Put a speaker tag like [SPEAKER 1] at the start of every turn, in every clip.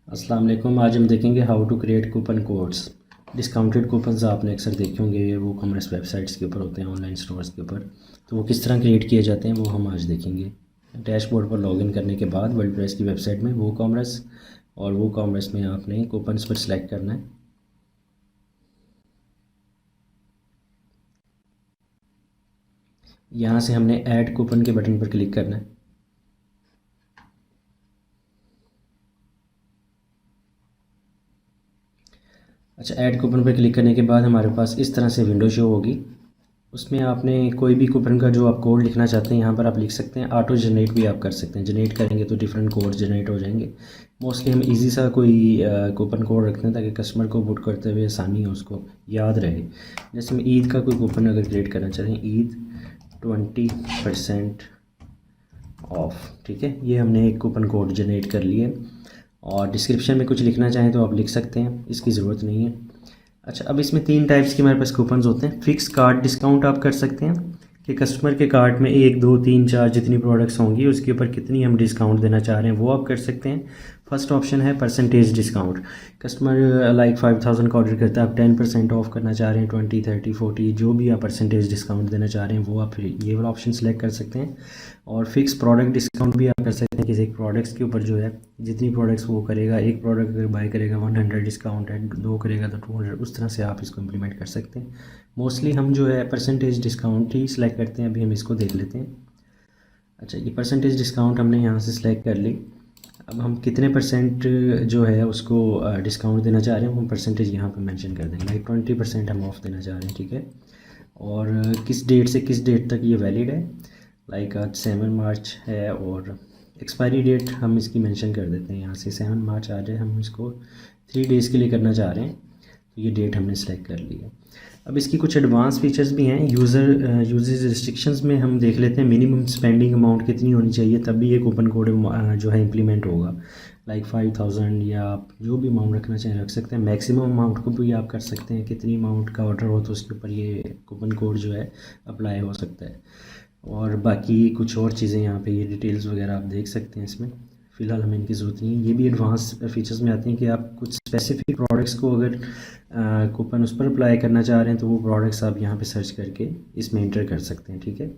[SPEAKER 1] अस्सलाम वालेकुम। आज हम देखेंगे how to create coupon codes. Discounted coupons आपने अक्सर देखे होंगे, वो कॉमर्स वेबसाइट्स के ऊपर होते हैं, ऑनलाइन स्टोर्स के ऊपर। तो वो किस तरह क्रिएट किए जाते हैं वो हम आज देखेंगे। डैशबोर्ड पर लॉगिन करने के बाद वर्डप्रेस की वेबसाइट में वो कॉमर्स, और वो कॉमर्स में आपने कूपन्स पर सिलेक्ट करना है। यहाँ से हमने ऐड कूपन के बटन पर क्लिक करना है। अच्छा, ऐड कूपन पर क्लिक करने के बाद हमारे पास इस तरह से विंडो शो होगी। उसमें आपने कोई भी कूपन का जो आप कोड लिखना चाहते हैं यहाँ पर आप लिख सकते हैं। ऑटो जनरेट भी आप कर सकते हैं। जनरेट करेंगे तो डिफरेंट कोड जनरेट हो जाएंगे। मोस्टली हम इजी सा कोई कूपन कोड रखते हैं ताकि कस्टमर को बुक करते हुए आसानी हो, उसको याद रहे। जैसे हम ईद का कोई कूपन अगर क्रिएट करना चाहते हैं, ईद 20% ऑफ, ठीक है। ये हमने एक कूपन कोड जनरेट कर लिए। और डिस्क्रिप्शन में कुछ लिखना चाहें तो आप लिख सकते हैं, इसकी ज़रूरत नहीं है। अच्छा, अब इसमें 3 टाइप्स के हमारे पास कूपन्स होते हैं। फिक्स कार्ट डिस्काउंट आप कर सकते हैं कि कस्टमर के कार्ट में 1 2 3 4 जितनी प्रोडक्ट्स होंगी उसके ऊपर कितनी हम डिस्काउंट देना चाह रहे हैं वो आप कर सकते हैं। फर्स्ट ऑप्शन है परसेंटेज डिस्काउंट। कस्टमर लाइक 5000 का ऑर्डर करता है, आप 10% ऑफ करना चाह रहे हैं, 20 30 40 जो भी आप परसेंटेज डिस्काउंट देना चाह रहे हैं वो आप ये वाला ऑप्शन सेलेक्ट कर सकते हैं। और फिक्स प्रोडक्ट डिस्काउंट भी आप कर सकते हैं। किसी एक प्रोडक्ट्स के ऊपर जो है जितनी प्रोडक्ट्स वो करेगा, एक प्रोडक्ट अगर बाय करेगा 100 डिस्काउंट है, 2 करेगा तो 200, उस तरह से आप इसको इम्प्लीमेंट कर सकते हैं। मोस्टली हम जो है परसेंटेज डिस्काउंट ही सिलेक्ट करते हैं। अभी हम इसको देख लेते हैं। अच्छा, ये परसेंटेज डिस्काउंट हमने यहाँ से सिलेक्ट कर ली। अब हम कितने परसेंट जो है उसको डिस्काउंट देना चाह रहे हैं वो परसेंटेज यहाँ पे मेंशन कर देंगे। लाइक 20% हम ऑफ देना चाह रहे हैं, ठीक है। और किस डेट से किस डेट तक ये वैलिड है। लाइक आज 7 मार्च है और एक्सपायरी डेट हम इसकी मेंशन कर देते हैं। यहाँ से 7 मार्च आ जाए, हम इसको 3 डेज़ के लिए करना चाह रहे हैं तो ये डेट हमने सेलेक्ट कर ली है। अब इसकी कुछ एडवांस फीचर्स भी हैं। यूजेज रिस्ट्रिक्शंस में हम देख लेते हैं मिनिमम स्पेंडिंग अमाउंट कितनी होनी चाहिए तब भी ये कूपन कोड जो है इम्प्लीमेंट होगा। लाइक 5000 या आप जो भी अमाउंट रखना चाहें रख सकते हैं। मैक्सिमम अमाउंट को भी आप कर सकते हैं, कितनी अमाउंट का ऑर्डर हो तो उसके ऊपर ये कूपन कोड जो है अप्लाई हो सकता है। और बाकी कुछ और चीज़ें यहाँ पे ये डिटेल्स वगैरह आप देख सकते हैं इसमें। फ़िलहाल हमें इनकी ज़रूरत नहीं है। ये भी एडवांस फीचर्स में आती हैं कि आप कुछ स्पेसिफिक प्रोडक्ट्स को अगर कूपन उस पर अप्लाई करना चाह रहे हैं तो वो प्रोडक्ट्स आप यहाँ पे सर्च करके इसमें इंटर कर सकते हैं, ठीक है।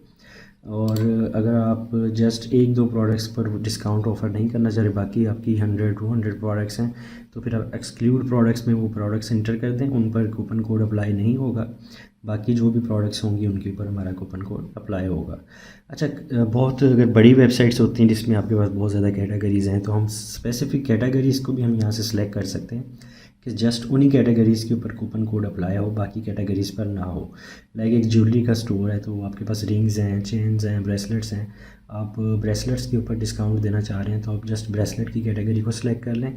[SPEAKER 1] और अगर आप जस्ट 1 2 प्रोडक्ट्स पर डिस्काउंट ऑफ़र नहीं करना चाह रहे, बाकी आपकी 100 200 प्रोडक्ट्स हैं तो फिर आप एक्सक्लूड प्रोडक्ट्स में वो प्रोडक्ट्स इंटर कर दें, उन पर कूपन कोड अप्लाई नहीं होगा। बाकी जो भी प्रोडक्ट्स होंगी उनके ऊपर हमारा कूपन कोड अप्लाई होगा। अच्छा, बहुत अगर बड़ी वेबसाइट्स होती हैं जिसमें आपके पास बहुत ज़्यादा कैटेगरीज़ हैं तो हम स्पेसिफिक कैटेगरीज़ को भी हम यहाँ से सिलेक्ट कर सकते हैं कि जस्ट उन्हीं कैटेगरीज़ के ऊपर कूपन कोड अप्लाई हो, बाकी कैटेगरीज़ पर ना हो। लाइक एक ज्वेलरी का स्टोर है तो आपके पास रिंग्स हैं, चेन्स हैं, ब्रेसलेट्स हैं। आप ब्रेसलेट्स के ऊपर डिस्काउंट देना चाह रहे हैं तो आप जस्ट ब्रेसलेट की कैटेगरी को सिलेक्ट कर लें।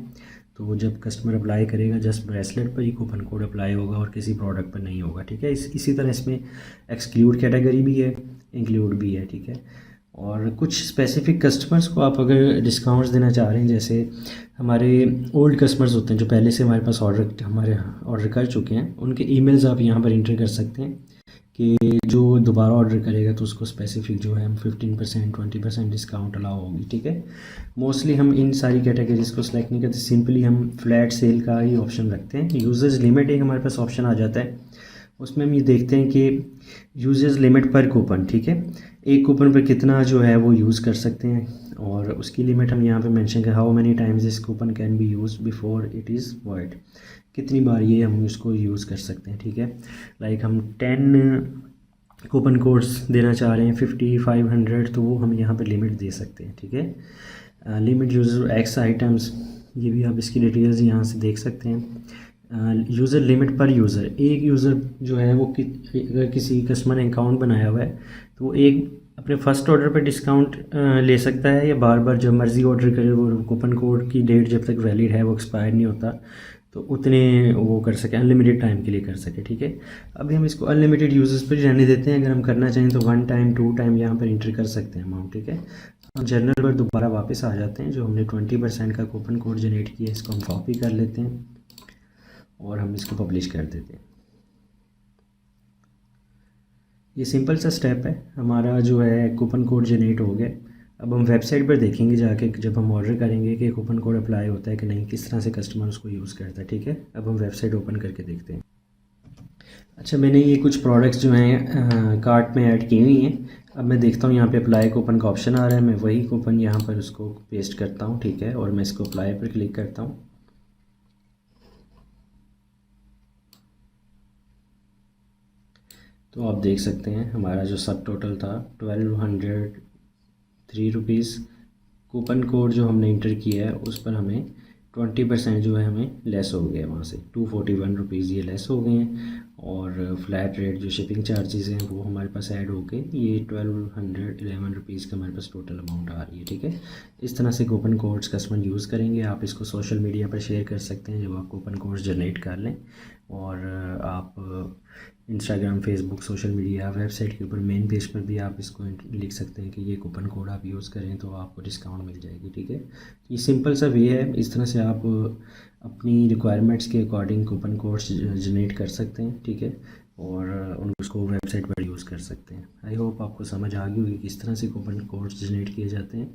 [SPEAKER 1] तो जब कस्टमर अप्लाई करेगा जस्ट ब्रेसलेट पर ही कूपन कोड अप्लाई होगा और किसी प्रोडक्ट पर नहीं होगा, ठीक है। इसी तरह इसमें एक्सक्लूड कैटेगरी भी है, इंक्लूड भी है, ठीक है। और कुछ स्पेसिफिक कस्टमर्स को आप अगर डिस्काउंट्स देना चाह रहे हैं, जैसे हमारे ओल्ड कस्टमर्स होते हैं जो पहले से हमारे पास ऑर्डर कर चुके हैं, उनके ईमेल्स आप यहाँ पर इंटर कर सकते हैं कि जो दोबारा ऑर्डर करेगा तो उसको स्पेसिफिक जो है हम 15% 20% डिस्काउंट अलाउ होगी, ठीक है। मोस्टली हम इन सारी कैटेगरीज़ को सिलेक्ट नहीं करते, सिंपली हम फ्लैट सेल का ही ऑप्शन रखते हैं। यूजर्स लिमिट एक हमारे पास ऑप्शन आ जाता है, उसमें हम ये देखते हैं कि यूजर्स लिमिट पर कूपन, ठीक है। एक कूपन पर कितना जो है वो यूज़ कर सकते हैं और उसकी लिमिट हम यहाँ पे मेंशन कर, how many times this coupon can be use before it is void, कितनी बार ये हम इसको यूज़ कर सकते हैं, ठीक है। लाइक हम 10 कूपन कोड्स देना चाह रहे हैं, 50 500, तो वो हम यहाँ पे लिमिट दे सकते हैं, ठीक है। लिमिट यूज़र एक्स आइटम्स, ये भी आप इसकी डिटेल्स यहाँ से देख सकते हैं। यूज़र लिमिट पर यूज़र, एक यूज़र जो है वो अगर किसी कस्टमर ने अकाउंट बनाया हुआ है तो वो एक अपने फ़र्स्ट ऑर्डर पर डिस्काउंट ले सकता है या बार बार जब मर्ज़ी ऑर्डर करे, वो कूपन कोड की डेट जब तक वैलिड है वो एक्सपायर नहीं होता तो उतने वो कर सके, अनलिमिटेड टाइम के लिए कर सके, ठीक है। अभी हम इसको अनलिमिटेड यूज़र्स पर रहने देते हैं। अगर हम करना चाहें तो 1 टाइम 2 टाइम यहाँ पर इंटर कर सकते हैं अमाउंट, ठीक है। हम जर्नल पर दोबारा वापस आ जाते हैं। जो हमने 20% का कूपन कोड जनरेट किया इसको हम कॉपी कर लेते हैं और हम इसको पब्लिश कर देते हैं। ये सिंपल सा स्टेप है, हमारा जो है कूपन कोड जनरेट हो गया। अब हम वेबसाइट पर देखेंगे जाके जब हम ऑर्डर करेंगे कि कूपन कोड अप्लाई होता है कि नहीं, किस तरह से कस्टमर उसको यूज़ करता है। ठीक है, अब हम वेबसाइट ओपन करके देखते हैं। अच्छा, मैंने ये कुछ प्रोडक्ट्स जो हैं कार्ट में ऐड की हुई हैं। अब मैं देखता हूँ यहाँ पे अप्लाई कूपन का ऑप्शन आ रहा है, मैं वही कूपन यहाँ पर उसको पेस्ट करता हूँ। ठीक है, और मैं इसको अप्लाई पर क्लिक करता हूँ। तो आप देख सकते हैं हमारा जो सब टोटल था 1203 रुपीज़। कूपन कोड जो हमने इंटर किया है उस पर हमें 20% जो है हमें लेस हो गया, वहाँ से 241 रुपीज़ ये लेस हो गए हैं। और फ्लैट रेट जो शिपिंग चार्जेस हैं वो हमारे पास ऐड हो गए, ये 1211 रुपीज़ का हमारे पास टोटल अमाउंट आ रही है। ठीक है, इस तरह से कूपन कोड्स कस्टमर यूज़ करेंगे। आप इसको सोशल मीडिया पर शेयर कर सकते हैं जब आप कूपन कोड्स जनरेट कर लें। और आप Instagram, Facebook, social media, website के ऊपर मेन पेज पर भी आप इसको लिख सकते हैं कि ये कूपन कोड आप यूज़ करें तो आपको डिस्काउंट मिल जाएगी। ठीक है, ये सिंपल सा वे है, इस तरह से आप अपनी रिक्वायरमेंट्स के अकॉर्डिंग कूपन कोड्स जनरेट कर सकते हैं। ठीक है, और उसको वेबसाइट पर यूज़ कर सकते हैं। आई होप आपको समझ आ गई होगी किस तरह से कूपन कोड्स जनरेट किए जाते हैं।